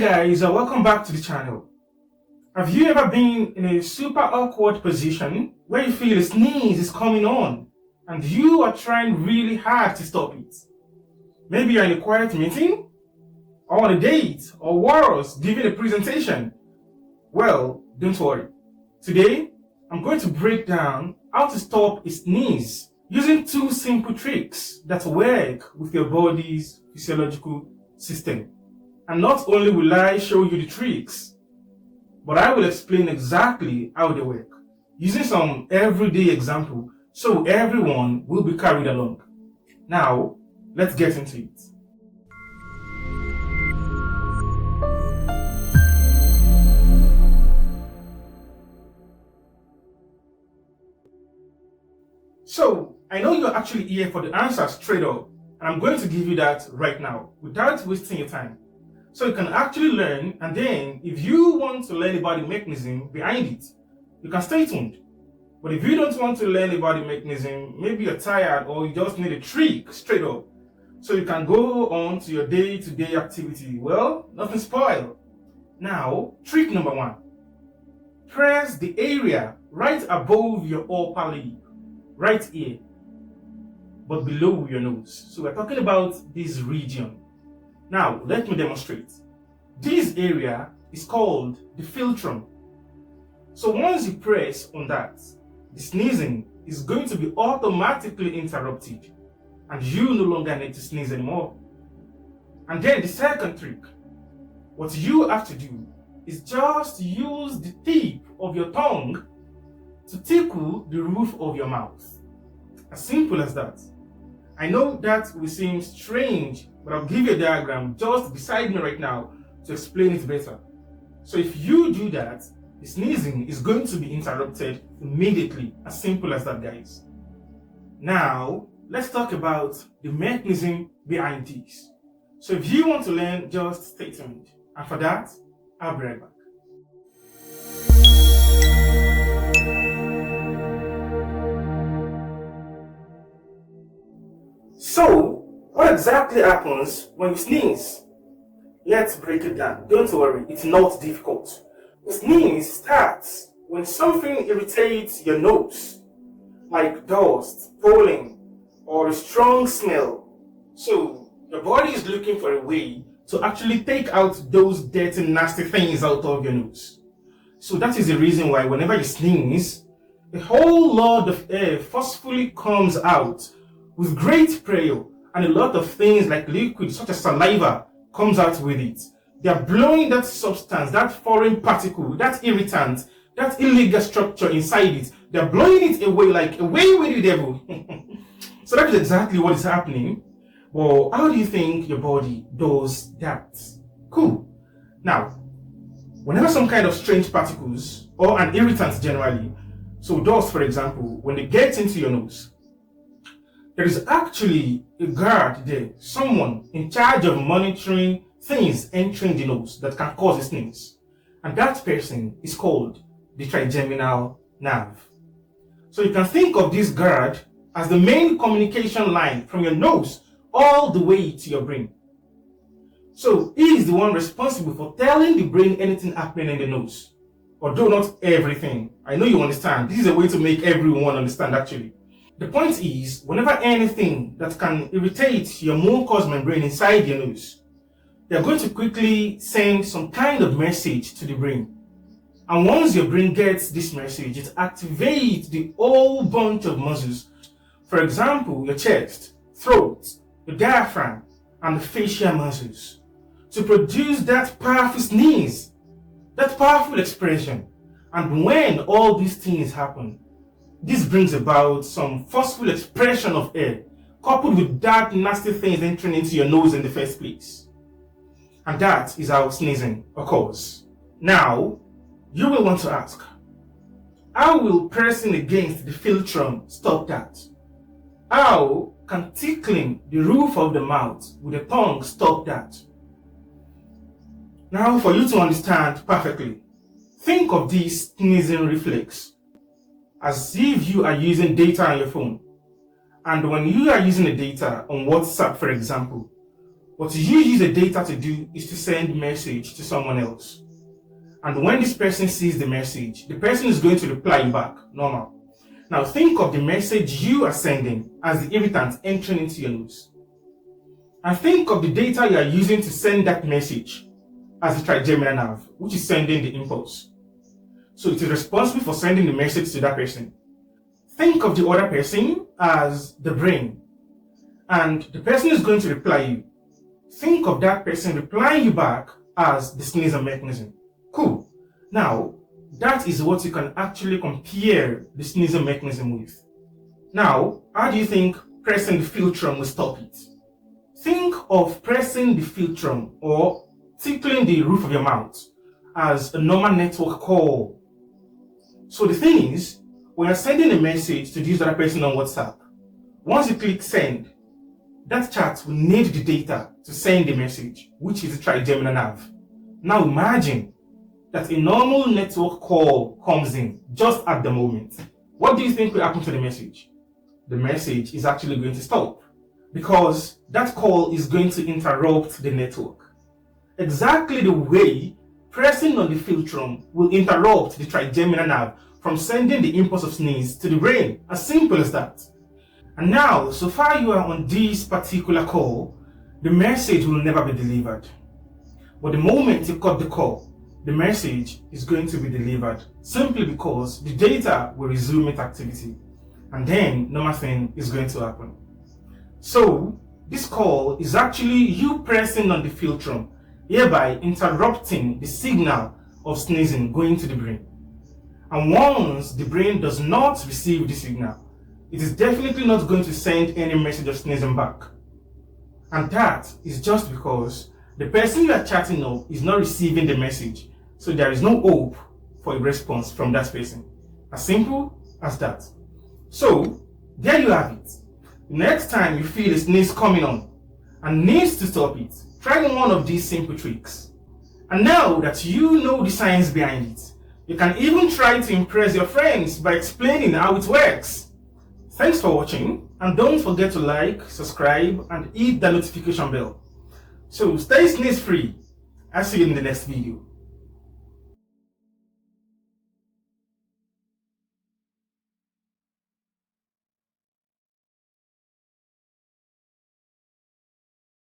Hi guys, welcome back to the channel. Have you ever been in a super awkward position where you feel a sneeze is coming on and you are trying really hard to stop it? Maybe you're in a quiet meeting, or on a date, or worse, giving a presentation. Well, don't worry. Today, I'm going to break down how to stop a sneeze using two simple tricks that work with your body's physiological system. And not only will I show you the tricks, but I will explain exactly how they work, using some everyday example so everyone will be carried along. Now, let's get into it. So, I know you're actually here for the answer straight up, and I'm going to give you that right now, without wasting your time. So you can actually learn, and then if you want to learn about the mechanism behind it, you can stay tuned. But if you don't want to learn about the mechanism, maybe you're tired or you just need a trick straight up, so you can go on to your day-to-day activity, well, nothing spoiled. Now, trick number one. Press the area right above your upper lip, right here, but below your nose. So we're talking about this region. Now, let me demonstrate. This area is called the philtrum. So once you press on that, the sneezing is going to be automatically interrupted and you no longer need to sneeze anymore. And then the second trick, what you have to do is just use the tip of your tongue to tickle the roof of your mouth. As simple as that. I know that will seem strange, but I'll give you a diagram just beside me right now to explain it better. So if you do that, the sneezing is going to be interrupted immediately. As simple as that, guys. Now, let's talk about the mechanism behind this. So if you want to learn, just stay tuned. And for that, I'll be right back. So, what exactly happens when you sneeze? Let's break it down. Don't worry, it's not difficult. The sneeze starts when something irritates your nose, like dust, pollen, or a strong smell. So, your body is looking for a way to actually take out those dirty, nasty things out of your nose. So that is the reason why whenever you sneeze, a whole lot of air forcefully comes out with great pressure, and a lot of things like liquid such as saliva comes out with it. They are blowing that substance, that foreign particle, that irritant, that illegal structure inside it. They are blowing it away, like away with the devil. So that is exactly what is happening. Well, how do you think your body does that? Cool. Now, whenever some kind of strange particles or an irritant generally, so dust for example, when they get into your nose, there is actually a guard there, someone in charge of monitoring things entering the nose that can cause a sneeze. And that person is called the trigeminal nerve. So you can think of this guard as the main communication line from your nose all the way to your brain. So he is the one responsible for telling the brain anything happening in the nose. Although not everything. I know you understand. This is a way to make everyone understand actually. The point is, whenever anything that can irritate your mucous membrane inside your nose, they're going to quickly send some kind of message to the brain. And once your brain gets this message, it activates the whole bunch of muscles. For example, your chest, throat, the diaphragm, and the facial muscles to produce that powerful sneeze, that powerful expression. And when all these things happen, this brings about some forceful expression of air, coupled with that nasty things entering into your nose in the first place. And that is how sneezing occurs. Now, you will want to ask, how will pressing against the philtrum stop that? How can tickling the roof of the mouth with the tongue stop that? Now, for you to understand perfectly, think of this sneezing reflex as if you are using data on your phone. And when you are using the data on WhatsApp, for example, What you use the data to do is to send message to someone else. And when this person sees the message, the person is going to reply back, normal. Now think of the message you are sending as the irritant entering into your nose. And think of the data you are using to send that message as the trigeminal nerve, which is sending the impulse. So it is responsible for sending the message to that person. Think of the other person as the brain, and the person is going to reply you. Think of that person replying you back as the sneezing mechanism. Cool. Now, that is what you can actually compare the sneezing mechanism with. Now, how do you think pressing the philtrum will stop it? Think of pressing the philtrum or tickling the roof of your mouth as a normal network call. So the thing is, when you're sending a message to this other person on WhatsApp, once you click send, that chat will need the data to send the message, which is the trigeminal nerve. Now imagine that a normal network call comes in just at the moment. What do you think will happen to the message? The message is actually going to stop because that call is going to interrupt the network. Exactly the way pressing on the philtrum will interrupt the trigeminal nerve from sending the impulse of sneeze to the brain. As simple as that. And now, so far you are on this particular call, the message will never be delivered. But the moment you cut the call, the message is going to be delivered simply because the data will resume its activity. And then normal thing is going to happen. So this call is actually you pressing on the philtrum, hereby interrupting the signal of sneezing going to the brain. And once the brain does not receive the signal, it is definitely not going to send any message of sneezing back. And that is just because the person you are chatting of is not receiving the message. So there is no hope for a response from that person. As simple as that. So there you have it. Next time you feel a sneeze coming on and needs to stop it, try one of these simple tricks. And now that you know the science behind it, you can even try to impress your friends by explaining how it works. Thanks for watching, and don't forget to like, subscribe, and hit the notification bell. So stay sneeze free. I'll see you in the next video.